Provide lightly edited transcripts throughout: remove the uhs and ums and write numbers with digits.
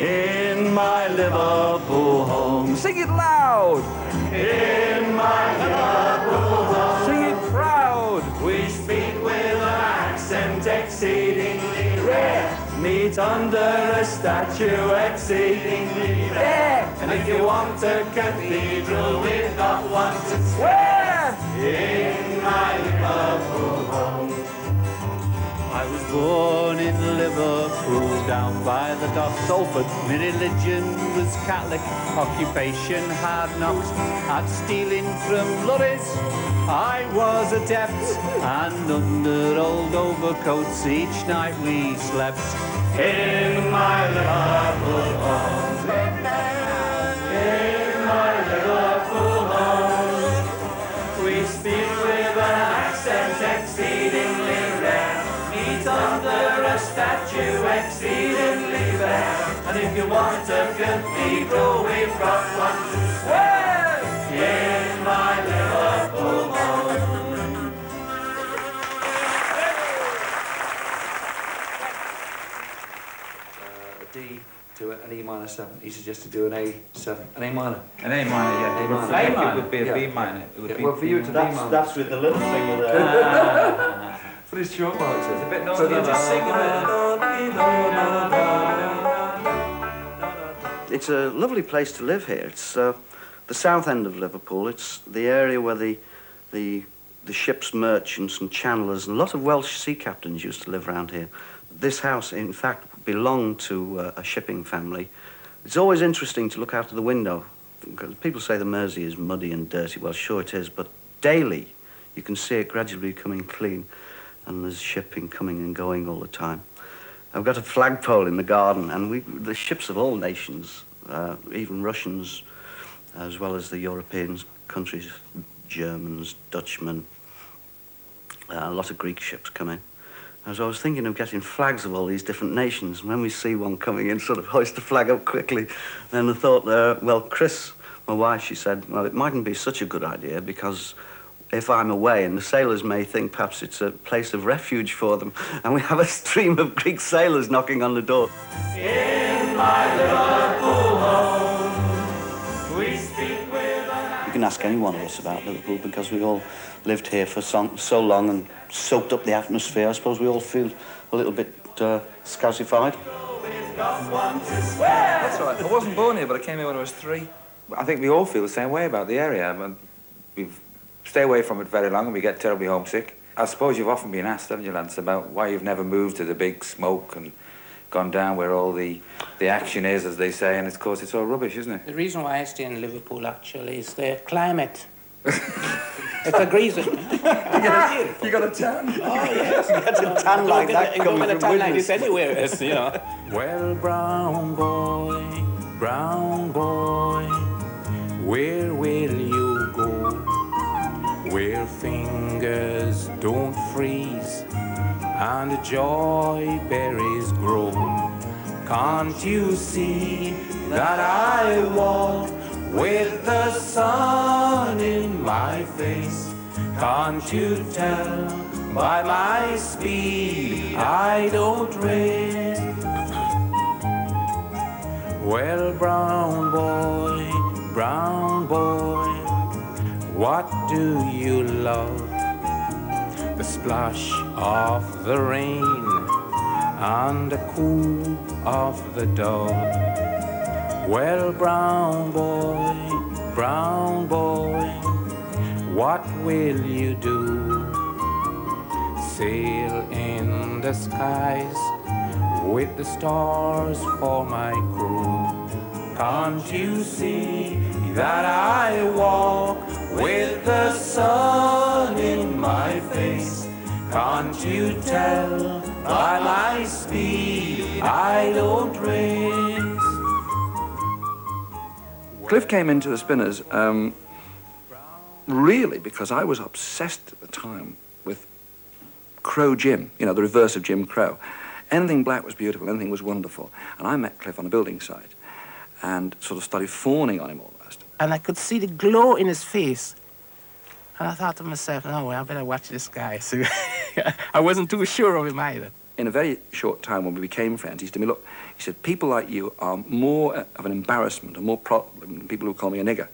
in my Liverpool home. Sing it loud! In my Liverpool home. Sing it proud! We speak with an accent exceedingly rare. Meet under a statue exceedingly rare. And if you want a cathedral, we've got one to swear. In my Liverpool home. I was born in Liverpool, down by the dock, Salford. My religion was Catholic, occupation hard knocks. At stealing from lorries, I was adept, and under old overcoats each night we slept. In my Liverpool home. In my Liverpool home. We speak with an accent exceedingly rare. Meet under a statue exceedingly rare. And if you want a cathedral, we've got one to swear. In my Liverpool home. A D to an E minor 7. He suggested do an A7. An A minor. An A minor, yeah. A minor. It would be a B minor. It would be well, for you to That's with the little finger there. But it's short marks. It's a bit So you just sing it. It's a lovely place to live here. It's the south end of Liverpool. It's the area where the ship's merchants and chandlers and a lot of Welsh sea captains used to live around here. This house, in fact, belonged to a shipping family. It's always interesting to look out of the window, because people say the Mersey is muddy and dirty. Well, sure it is, but daily you can see it gradually becoming clean, and there's shipping coming and going all the time. I've got a flagpole in the garden, and the ships of all nations, even Russians, as well as the European countries, Germans, Dutchmen, a lot of Greek ships come in. As I was thinking of getting flags of all these different nations, and when we see one coming in, sort of hoist the flag up quickly. Then I thought, well, Chris, my wife, she said, well, it mightn't be such a good idea, because if I'm away, and the sailors may think perhaps it's a place of refuge for them, and we have a stream of Greek sailors knocking on the door. In my Liverpool home, we speak with You can ask any one of us about Liverpool, because we all lived here for so long and soaked up the atmosphere. I suppose we all feel a little bit scousified. That's right. I wasn't born here, but I came here when I was 3. I think we all feel the same way about the area. I mean, we stay away from it very long and we get terribly homesick. I suppose you've often been asked, haven't you, Lance, about why you've never moved to the big smoke and gone down where all the action is, as they say, and of course it's all rubbish, isn't it? The reason why I stay in Liverpool, actually, is the climate. It agrees with me. You got a tan? Oh, yes. You get a tan like that you coming don't get a from tan like Widnes. this anywhere else, you know. Well, brown boy, where will you go? Where fingers don't freeze and joy berries grow. Can't you see that I walk with the sun in my face? Can't you tell by my speed I don't race? Well, brown boy, what do you love? The splash of the rain and the coo of the dove. Well, brown boy, what will you do? Sail in the skies with the stars for my crew. Can't you see that I walk with the sun in my face? Can't you tell by my speed I don't race? Cliff came into the Spinners really because I was obsessed at the time with Crow Jim, you know, the reverse of Jim Crow. Anything black was beautiful, anything was wonderful. And I met Cliff on a building site and sort of started fawning on him almost. And I could see the glow in his face. And I thought to myself, no, well, I better watch this guy. So I wasn't too sure of him either. in a very short time when we became friends, he said to me, look, he said, people like you are more of an embarrassment and more problem than people who call me a nigger.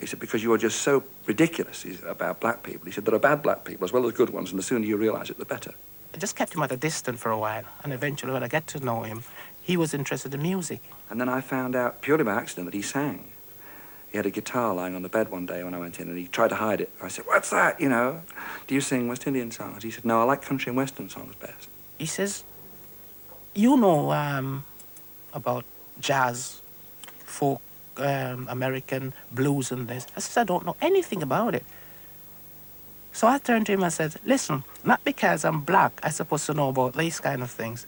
He said, because you are just so ridiculous about black people. He said, there are bad black people as well as good ones, and the sooner you realise it, the better. I just kept him at a distance for a while, and eventually when I got to know him, he was interested in music. And then I found out, purely by accident, that he sang. He had a guitar lying on the bed one day when I went in, and he tried to hide it. I said, what's that, you know? Do you sing West Indian songs? He said, no, I like country and western songs best. He says, you know about jazz, folk, American blues and this. I said, I don't know anything about it. So I turned to him and said, listen, not because I'm black, I'm supposed to know about these kind of things.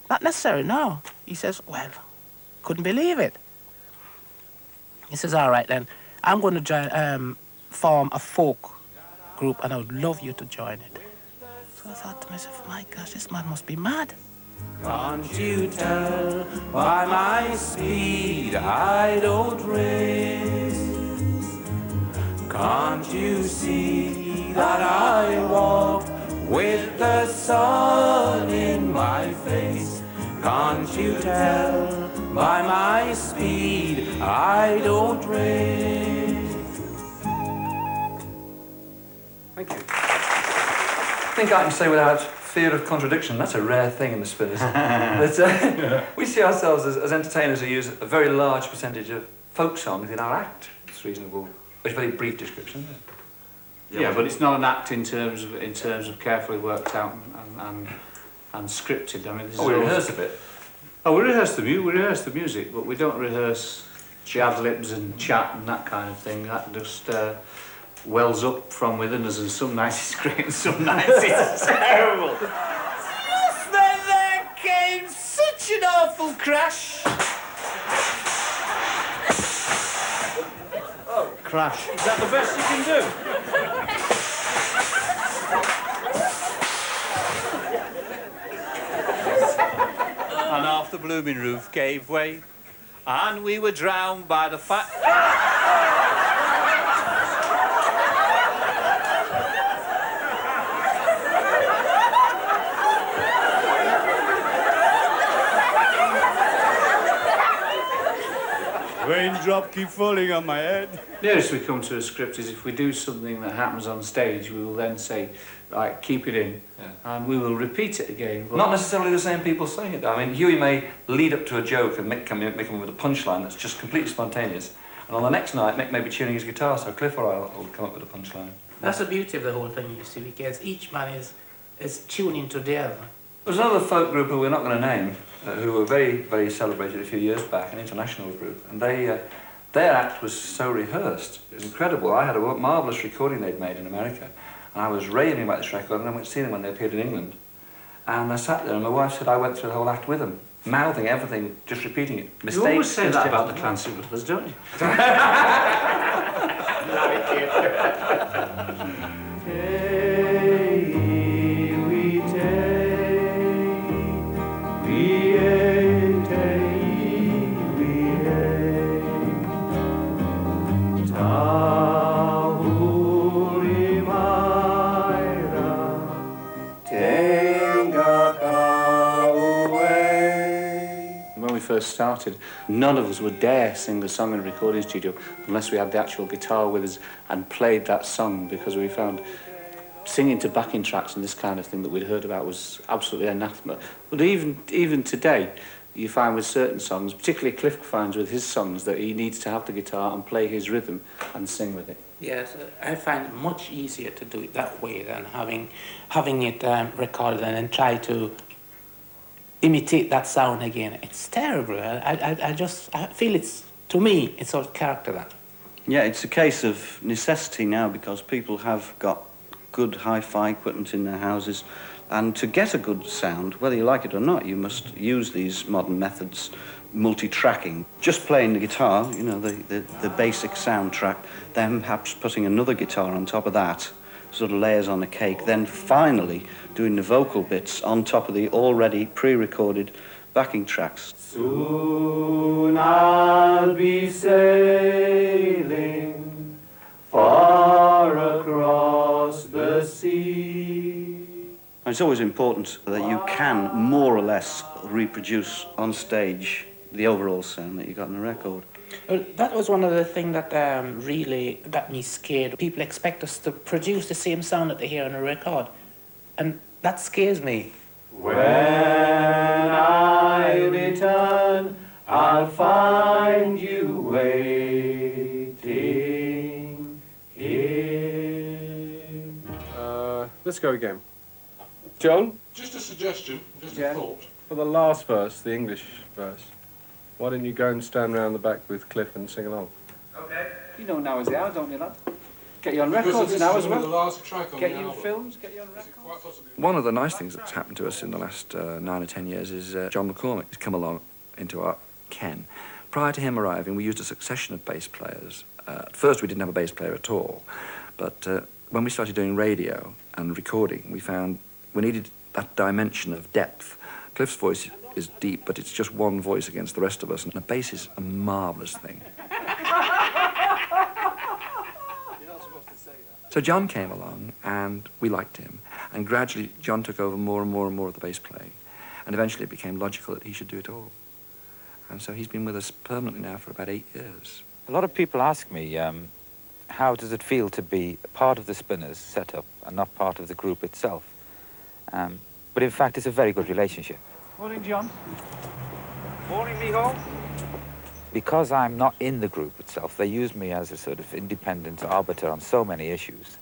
Not necessarily, no. He says, well, couldn't believe it. He says, all right then, I'm going to join, form a folk group and I would love you to join it. So I thought to myself, my gosh, this man must be mad. Can't you tell by my speed I don't race? Can't you see that I walk with the sun in my face? Can't you tell by my speed I don't race? Thank you. I think I can say without fear of contradiction, that's a rare thing in the Spinners. We see ourselves as entertainers who use a very large percentage of folk songs in our act. It's reasonable. It's a very brief description, isn't it? Yeah, but it's not an act in terms of carefully worked out and scripted. I mean, we rehearse a bit. Oh, we rehearse the music, but we don't rehearse ad libs and chat and that kind of thing. That just wells up from within us, and some nights it's great and some nights it's terrible. Just then there came such an awful crash. Oh, Crash. is that the best you can do? And half the blooming roof gave way, and we were drowned by the fire. Raindrop keep falling on my head. Nearest we come to a script is if we do something that happens on stage, we will then say, right, keep it in, and we will repeat it again. Not necessarily the same people saying it. I mean, Huey may lead up to a joke and make him with a punchline that's just completely spontaneous. And on the next night, Mick may be tuning his guitar, so Cliff or I will come up with a punchline. That's the beauty of the whole thing, you see, because each man is tuning to the other. There's another folk group who we're not going to name, who were very, very celebrated a few years back, an international group, and their act was so rehearsed. It was incredible. I had a marvellous recording they'd made in America, and I was raving about this record, and I went to see them when they appeared in England. And I sat there, and my wife said I went through the whole act with them, mouthing everything, just repeating it. Mistakes. You always say that about the Clancy Brothers, don't you? When we first started, none of us would dare sing a song in a recording studio unless we had the actual guitar with us and played that song, because we found singing to backing tracks and this kind of thing that we'd heard about was absolutely anathema. But even today, you find with certain songs, particularly Cliff finds with his songs, that he needs to have the guitar and play his rhythm and sing with it. Yes, I find it much easier to do it that way than having it recorded and then try to imitate that sound again. It's terrible. I feel to me, it's sort of character that. Yeah, it's a case of necessity now because people have got good hi-fi equipment in their houses, and to get a good sound, whether you like it or not, you must use these modern methods, multi-tracking. Just playing the guitar, you know, the basic soundtrack, then perhaps putting another guitar on top of that, sort of layers on a cake, then finally doing the vocal bits on top of the already pre-recorded backing tracks. Soon I'll be sailing far across the sea. I It's always important that you can more or less reproduce on stage the overall sound that you got in a record. Well, that was one of the things that really got me scared. People expect us to produce the same sound that they hear on a record, and that scares me. When I return, I'll find you waiting here. Let's go again. John? Just a suggestion, just Yeah. a thought. For the last verse, the English verse, why don't you go and stand round the back with Cliff and sing along? Okay. You know now is the hour, don't you, lad? Get you on Because records this now is as the well. last track on Get the you album. films, get you on records. Quite possibly. One of the nice things that's happened to us in the last 9 or 10 years is John McCormick has come along into our ken. Prior to him arriving, we used a succession of bass players. At first, we didn't have a bass player at all, but when we started doing radio and recording, we found we needed that dimension of depth. Cliff's voice is deep, but it's just one voice against the rest of us, and a bass is a marvellous thing. So John came along, and we liked him, and gradually John took over more and more and more of the bass playing, and eventually it became logical that he should do it all. And so he's been with us permanently now for about 8 years. A lot of people ask me, how does it feel to be part of the Spinners setup and not part of the group itself? But in fact, it's a very good relationship. Morning, John. Morning, Mijo. Because I'm not in the group itself, they use me as a sort of independent arbiter on so many issues.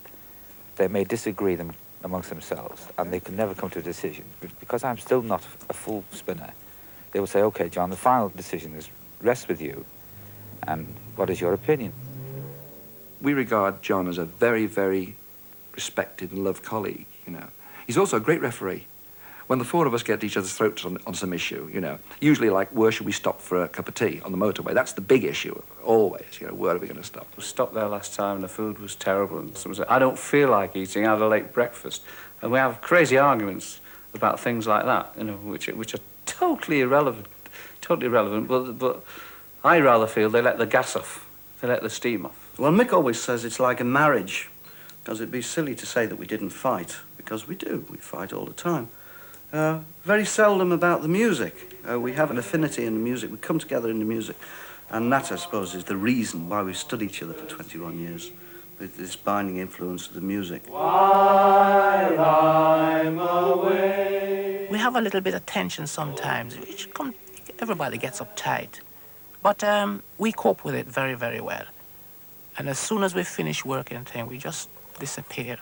They may disagree them amongst themselves, and they can never come to a decision. But because I'm still not a full spinner, they will say, okay, John, the final decision rests with you, and what is your opinion? We regard John as a very, very respected and loved colleague, you know. He's also a great referee. When the four of us get each other's throats on some issue, you know, usually like, where should we stop for a cup of tea on the motorway? That's the big issue, always, you know, where are we going to stop? We stopped there last time and the food was terrible, and someone said, I don't feel like eating, I had a late breakfast. And we have crazy arguments about things like that, you know, which are totally irrelevant, but I rather feel they let the gas off, they let the steam off. Well, Mick always says it's like a marriage, because it'd be silly to say that we didn't fight, because we do. We fight all the time. Very seldom about the music. We have an affinity in the music. We come together in the music. And that, I suppose, is the reason why we've stood each other for 21 years, with this binding influence of the music. While I'm away. We have a little bit of tension sometimes, everybody gets uptight. But we cope with it very, very well. And as soon as we finish working, we just disappear.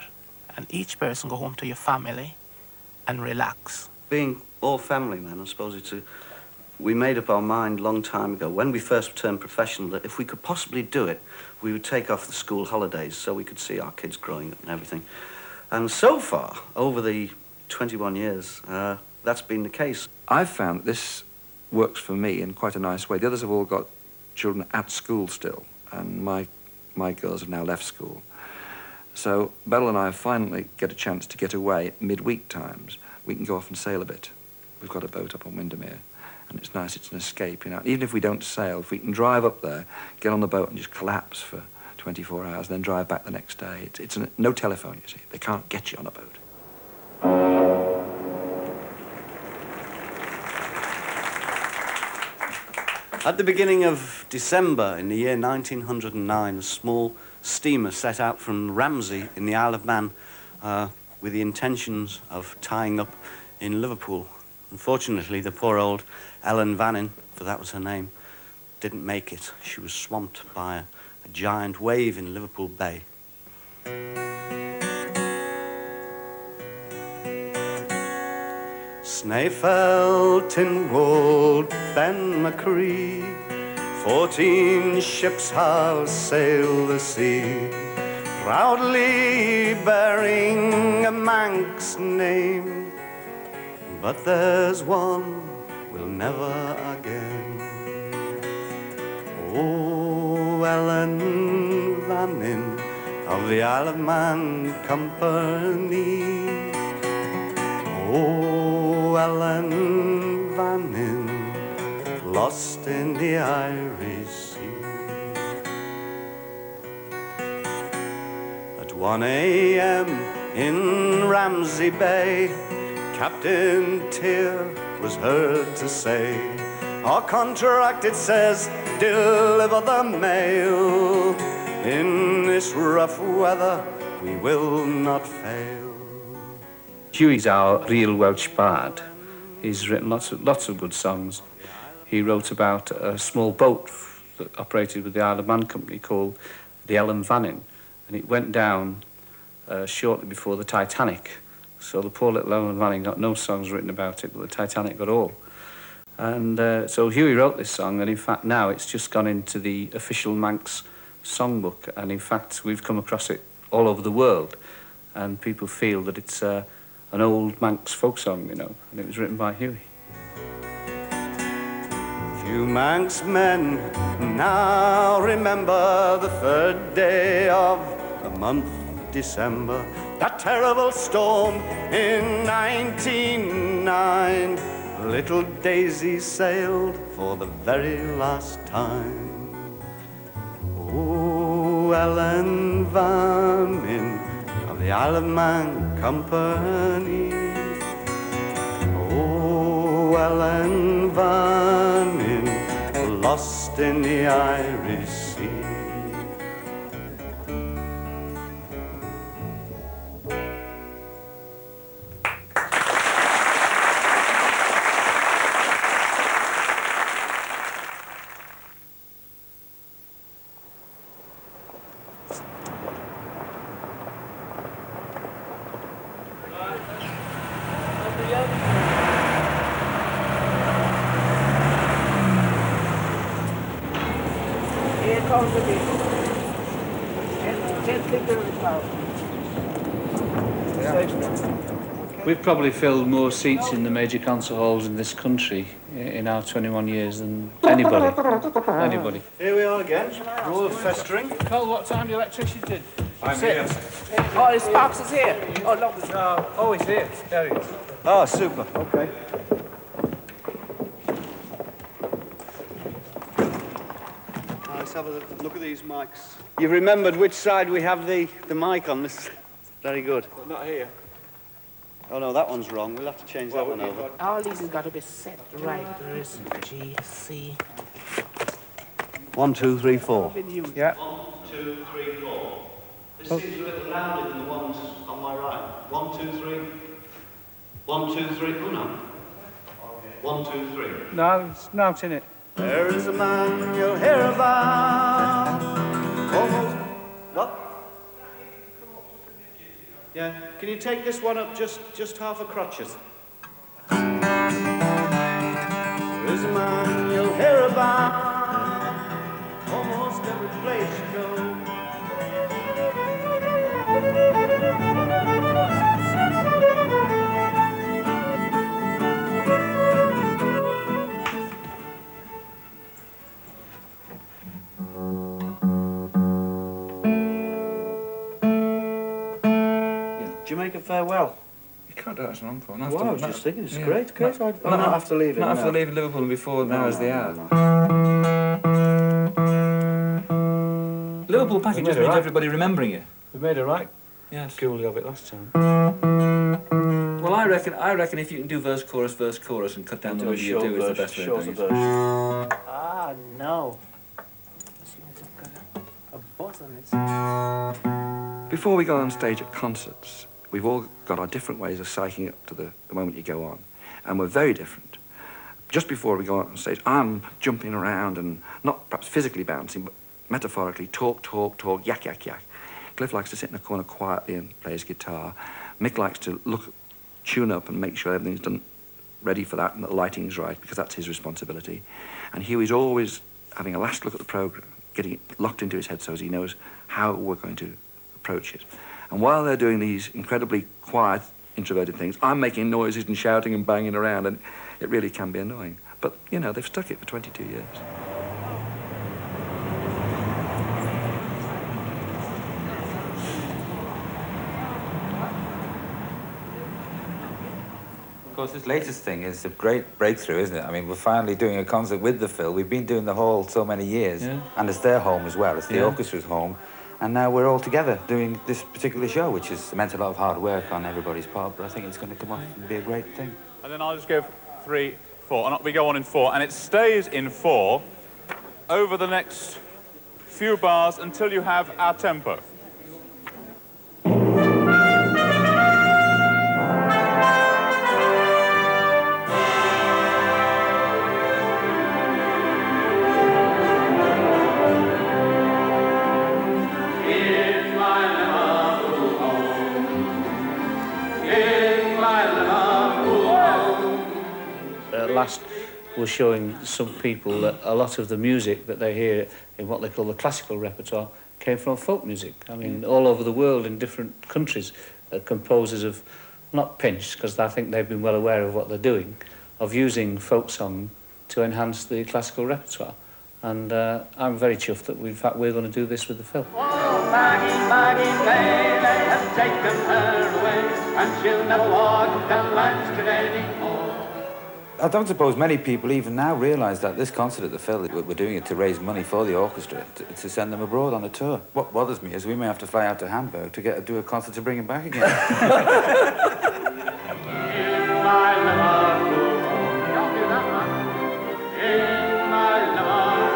And each person go home to your family and relax. Being all family men, I suppose we made up our mind a long time ago, when we first turned professional, that if we could possibly do it, we would take off the school holidays so we could see our kids growing up and everything. And so far, over the 21 years, that's been the case. I've found that this works for me in quite a nice way. The others have all got children at school still, and my girls have now left school. So Beryl and I finally get a chance to get away midweek times. We can go off and sail a bit. We've got a boat up on Windermere, and it's nice, it's an escape, you know. Even if we don't sail, if we can drive up there, get on the boat and just collapse for 24 hours, and then drive back the next day. It's no telephone, you see. They can't get you on a boat. At the beginning of December in the year 1909, a small steamer set out from Ramsey in the Isle of Man with the intentions of tying up in Liverpool. Unfortunately, the poor old Ellan Vannin, for that was her name, didn't make it. She was swamped by a giant wave in Liverpool Bay. Snaefell, Tynwald, Ben Macree, 14 ships have sailed the sea, proudly bearing a Manx name. But there's one we'll never again. Oh, Ellan Vannin of the Isle of Man Company. Oh, Ellan Vannin, lost in the Irish Sea. At 1 a.m. in Ramsey Bay, Captain Tear was heard to say, our contract, it says, deliver the mail. In this rough weather, we will not fail. Hughie's our real Welsh bard. He's written lots of good songs. He wrote about a small boat that operated with the Isle of Man company called the Ellan Vannin, and it went down shortly before the Titanic. So the poor little Ellan Vannin got no songs written about it, but the Titanic got all. And so Hughie wrote this song, and in fact now it's just gone into the official Manx songbook, and in fact we've come across it all over the world, and people feel that it's an old Manx folk song, you know, and it was written by Hughie. You Manx men now remember the 3rd day of the month December, that terrible storm in 1909. Little Daisy sailed for the very last time. Oh, Ellan Vannin of the Isle of Man Company. Oh, Ellan Vannin, lost in the Irish Sea. Here comes the beat. Gently build it out. We've probably filled more seats in the major concert halls in this country in our 21 years than anybody. Here we are again, all festering. Cole, what time the electrician did? I'm here. Oh, the Sparks is here. Oh, lovely. Oh, he's here. There he is. Oh, super, okay. Let's have a look at these mics. You've remembered which side we have the mic on. This is very good. But not here. Oh no, that one's wrong. We'll have to change that one over. All these has got to be set right. There is G, C. 1, 2, 3, 4. Yeah. 1, 2, 3, 4. This seems a bit louder than the ones on my right. 1, 2, 3. 1, 2, 3. Oh no. 1, 2, 3. No, it's not in it. There is a man you'll hear about. Almost. What? Yeah. Can you take this one up just half a crotchet? There is a man you'll hear about. Almost every place you go. Jamaica Farewell. You can't do that as an encore. Well, I was just thinking, it's great. Not after leaving. Not after leaving Liverpool and before now as they are. Liverpool package just means everybody remembering you. We made a right Yes. school of it last time. Well, I reckon if you can do verse, chorus, and cut down the way you do is the best way of doing it. Ah, no. This one's got a buzz on it. Before we go on stage at concerts, we've all got our different ways of psyching up to the moment you go on, and we're very different. Just before we go on stage, I'm jumping around and not perhaps physically bouncing, but metaphorically talk, yak, yak, yak. Cliff likes to sit in a corner quietly and play his guitar. Mick likes to tune up and make sure everything's done ready for that and that the lighting's right, because that's his responsibility. And Hughie's always having a last look at the programme, getting it locked into his head so as he knows how we're going to approach it. And while they're doing these incredibly quiet, introverted things, I'm making noises and shouting and banging around, and it really can be annoying. But, you know, they've stuck it for 22 years. Of course, this latest thing is a great breakthrough, isn't it? I mean, we're finally doing a concert with the Phil. We've been doing the Hall so many years, and it's their home as well. It's the orchestra's home, And now we're all together doing this particular show, which has meant a lot of hard work on everybody's part, but I think it's going to come off and be a great thing. And then I'll just go 3, 4, and we go on in 4, and it stays in 4 over the next few bars until you have our tempo. Last was showing some people that a lot of the music that they hear in what they call the classical repertoire came from folk music. I mean, all over the world in different countries, composers have not pinched, because I think they've been well aware of what they're doing, of using folk song to enhance the classical repertoire. And I'm very chuffed that in fact we're going to do this with the film. Oh, Maggie, Maggie, May, they have taken her away, and she'll never walk the lands anymore. I don't suppose many people even now realise that this concert at the Phil, we're doing it to raise money for the orchestra, to send them abroad on a tour. What bothers me is we may have to fly out to Hamburg to do a concert to bring them back again. In my Liverpool home, don't do that, man. In my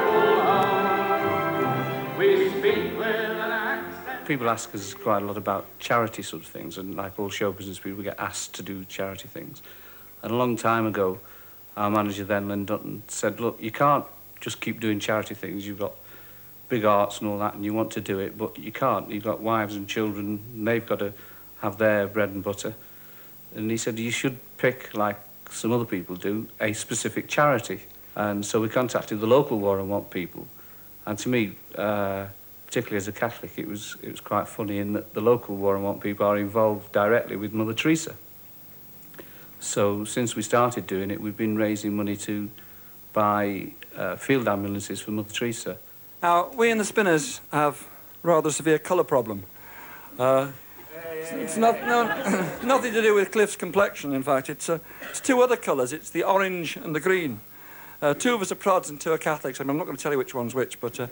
Liverpool home, we speak with an accent. People ask us quite a lot about charity sort of things, and like all show business people, we get asked to do charity things. And a long time ago, our manager then, Lynn Dutton, said, look, you can't just keep doing charity things. You've got big arts and all that, and you want to do it, but you can't. You've got wives and children, and they've got to have their bread and butter. And he said, you should pick, like some other people do, a specific charity. And so we contacted the local War and Want people. And to me, particularly as a Catholic, it was quite funny in that the local War and Want people are involved directly with Mother Teresa. So since we started doing it, we've been raising money to buy field ambulances for Mother Teresa. Now, we in the Spinners have rather severe colour problem. It's nothing to do with Cliff's complexion, in fact. It's 2 other colours. It's the orange and the green. 2 of us are prods and 2 are Catholics. I mean, I'm not going to tell you which one's which, but 2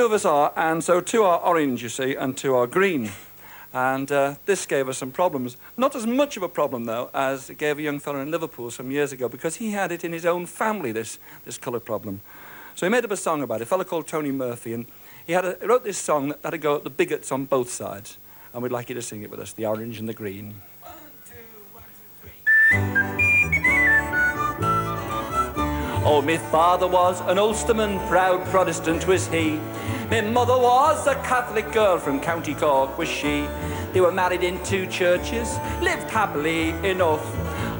of us are, and so 2 are orange, you see, and 2 are green. And this gave us some problems. Not as much of a problem, though, as it gave a young fellow in Liverpool some years ago, because he had it in his own family, this colour problem. So he made up a song about it, a fellow called Tony Murphy, and he wrote this song that had to go at the bigots on both sides. And we'd like you to sing it with us, the orange and the green. 1, 2, 1, 2, 3. Oh, my father was an Ulsterman, proud Protestant was he. My mother was a Catholic girl from County Cork was she. They were married in 2 churches, lived happily enough,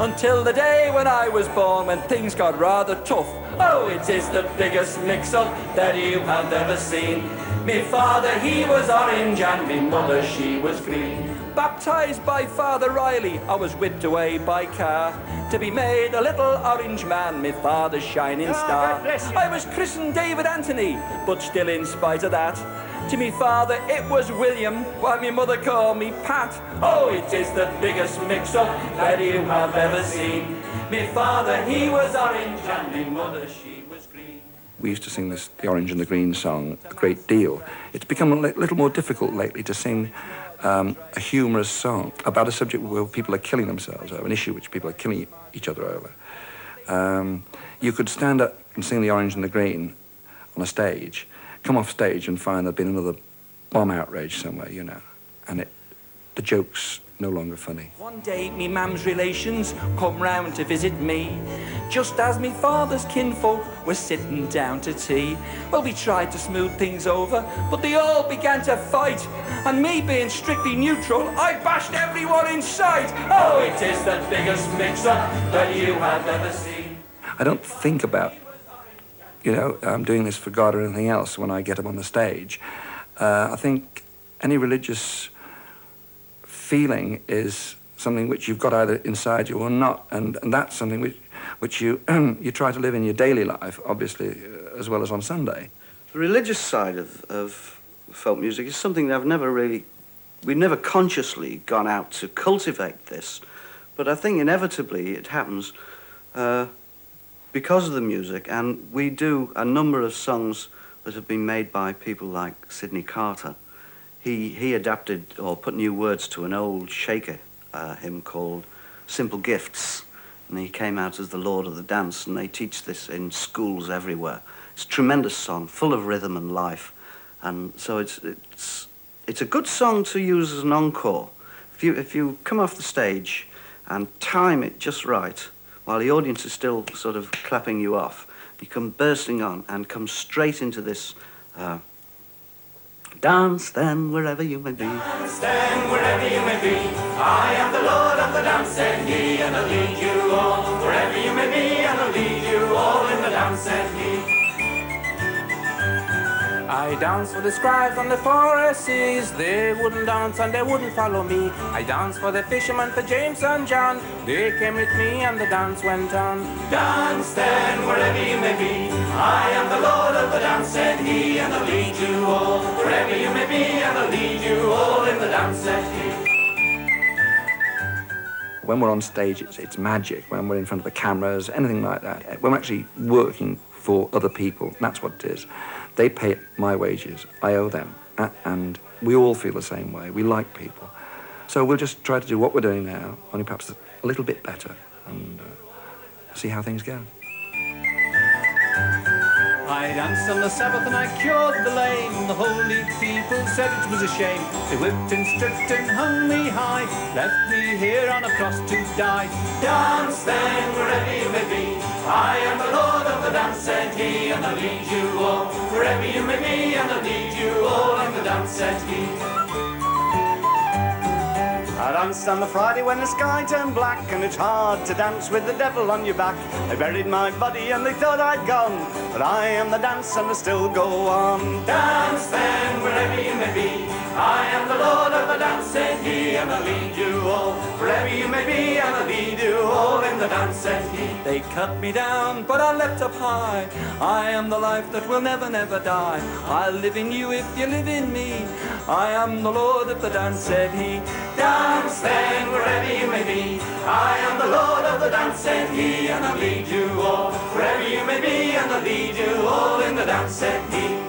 until the day when I was born, when things got rather tough. Oh, it is the biggest mix-up that you have ever seen. Me father, he was orange, and me mother, she was green. Baptised by Father Riley, I was whipped away by car, to be made a little orange man, me father's shining star. I was christened David Anthony, but still in spite of that, to me father it was William, while me mother called me Pat. Oh, it is the biggest mix-up that you have ever seen. Me father, he was orange, and me mother, she was green. We used to sing the orange and the green song a great deal. It's become a little more difficult lately to sing a humorous song about a subject where people are killing themselves over, an issue which people are killing each other over. You could stand up and sing the orange and the green on a stage, come off stage and find there'd been another bomb outrage somewhere, you know, and the joke's no longer funny. One day me mam's relations come round to visit me, just as me father's kinfolk were sitting down to tea. Well, we tried to smooth things over, but they all began to fight, and me being strictly neutral, I bashed everyone in sight. Oh, it is the biggest mix-up that you have ever seen. I don't think about, doing this for God or anything else when I get up on the stage. I think any religious feeling is something which you've got either inside you or not, and that's something which you you try to live in your daily life, obviously, as well as on Sunday. The religious side of folk music is something that we've never consciously gone out to cultivate this, but I think inevitably it happens because of the music, and we do a number of songs that have been made by people like Sidney Carter. He adapted or put new words to an old Shaker hymn called Simple Gifts, and he came out as the Lord of the Dance, and they teach this in schools everywhere. It's a tremendous song, full of rhythm and life, and so it's a good song to use as an encore. If you come off the stage and time it just right, while the audience is still sort of clapping you off, you come bursting on and come straight into this dance then wherever you may be. Dance then wherever you may be. I am the Lord of the dance, said he, and I'll lead you all wherever you may be, and I'll lead you all in the dance, said he. I dance for the scribes on the Pharisees. They wouldn't dance and they wouldn't follow me. I dance for the fishermen, for James and John. They came with me and the dance went on. Dance then wherever you may be. I am the Lord of the dance, said he, and I'll lead you all wherever you may be, and I'll lead you all in the dance, said he. When we're on stage, it's magic. When we're in front of the cameras, anything like that. When we're actually working for other people, that's what it is. They pay my wages, I owe them, and we all feel the same way. We like people. So we'll just try to do what we're doing now, only perhaps a little bit better, and see how things go. I danced on the Sabbath and I cured the lame. The holy people said it was a shame. They whipped and stripped and hung me high, left me here on a cross to die. Dance then wherever you may be. I am the Lord of the dance, said he, and I'll lead you all wherever you may be, and I'll lead you all in the dance, said he. I danced on the Friday when the sky turned black, and it's hard to dance with the devil on your back. I buried my body and they thought I'd gone, but I am the dance and I still go on. Dance then wherever you may be. I am the Lord of the dance, said he, and I'll lead you all wherever you may be, and I'll lead you all in the dance, said he. They cut me down, but I leapt up high. I am the life that will never, never die. I'll live in you if you live in me. I am the Lord of the dance, said he. Dance then wherever you may be. I am the Lord of the dance, said he, and I'll lead you all wherever you may be, and I'll lead you all in the dance, said he.